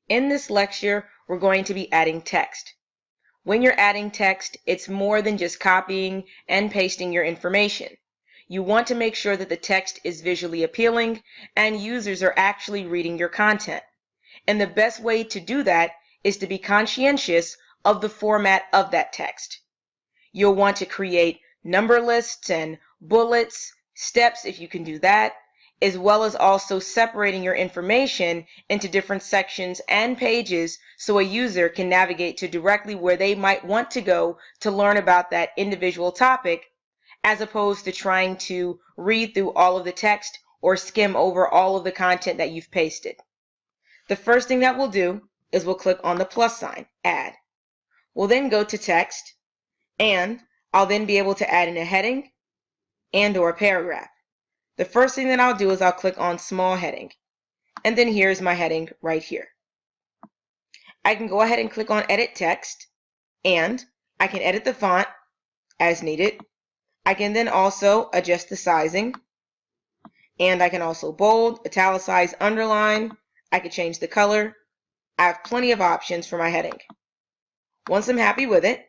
In this lecture, we're going to be adding text. When you're adding text, it's more than just copying and pasting your information. You want to make sure that the text is visually appealing and users are actually reading your content. And the best way to do that is to be conscientious of the format of that text. You'll want to create number lists and bullets, steps if you can do that, as well as also separating your information into different sections and pages so a user can navigate to directly where they might want to go to learn about that individual topic, as opposed to trying to read through all of the text or skim over all of the content that you've pasted. The first thing that we'll do is we'll click on the plus sign, Add. We'll then go to Text, and I'll then be able to add in a heading and or a paragraph. The first thing that I'll do is I'll click on Small Heading, and then here's my heading right here. I can go ahead and click on Edit Text, and I can edit the font as needed. I can then also adjust the sizing, and I can also bold, italicize, underline. I can change the color. I have plenty of options for my heading. Once I'm happy with it,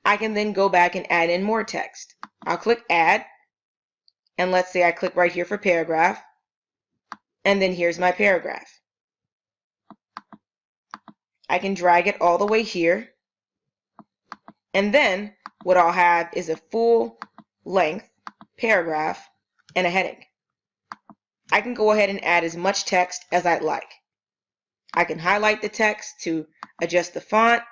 I can then go back and add in more text. I'll click Add, and let's say I click right here for paragraph, and then here's my paragraph. I can drag it all the way here, and then what I'll have is a full length paragraph and a heading. I can go ahead and add as much text as I'd like. I can highlight the text to adjust the font.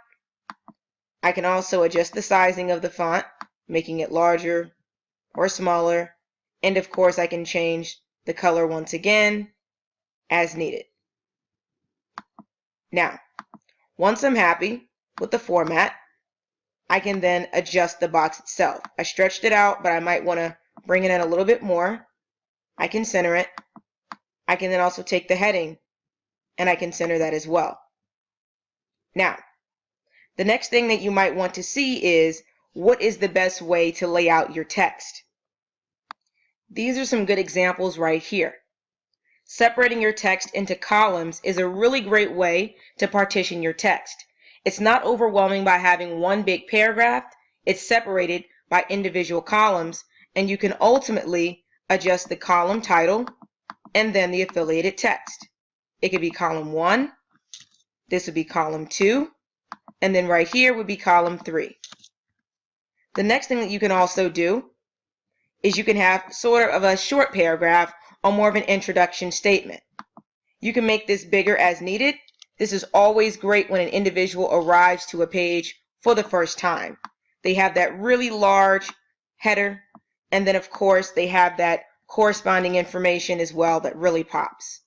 I can also adjust the sizing of the font, making it larger or smaller. And of course, I can change the color once again as needed. Now, once I'm happy with the format, I can then adjust the box itself. I stretched it out, but I might want to bring it in a little bit more. I can center it. I can then also take the heading and I can center that as well. Now, the next thing that you might want to see is what is the best way to lay out your text. These are some good examples right here. Separating your text into columns is a really great way to partition your text. It's not overwhelming by having one big paragraph. It's separated by individual columns, and you can ultimately adjust the column title and then the affiliated text. It could be column 1, this would be column 2, and then right here would be column 3. The next thing that you can also do is you can have sort of a short paragraph or more of an introduction statement. You can make this bigger as needed. This is always great when an individual arrives to a page for the first time. They have that really large header, and then of course they have that corresponding information as well that really pops.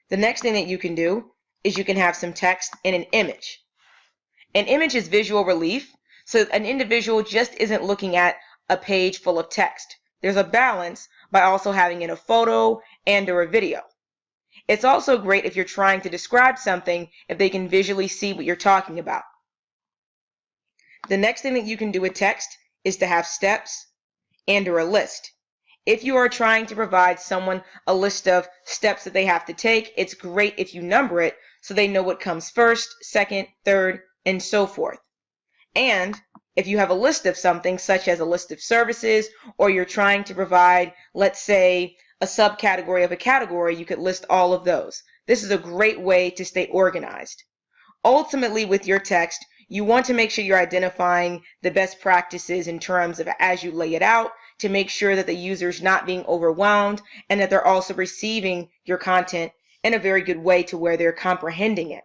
The next thing that you can do is you can have some text in an image. An image is visual relief, so an individual just isn't looking at a page full of text. There's a balance by also having in a photo and or a video. It's also great if you're trying to describe something if they can visually see what you're talking about. The next thing that you can do with text is to have steps and or a list. If you are trying to provide someone a list of steps that they have to take, it's great if you number it so they know what comes first, second, third, and so forth. And if you have a list of something, such as a list of services, or you're trying to provide, let's say, a subcategory of a category, you could list all of those. This is a great way to stay organized. Ultimately, with your text, you want to make sure you're identifying the best practices in terms of as you lay it out to make sure that the user's not being overwhelmed and that they're also receiving your content in a very good way to where they're comprehending it.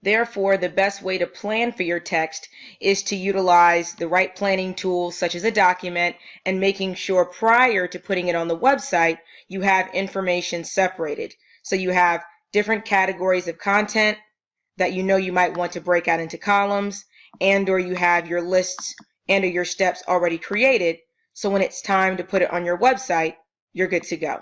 Therefore, the best way to plan for your text is to utilize the right planning tools such as a document and making sure prior to putting it on the website, you have information separated. So you have different categories of content that you know you might want to break out into columns, and or you have your lists and or your steps already created. So when it's time to put it on your website, you're good to go.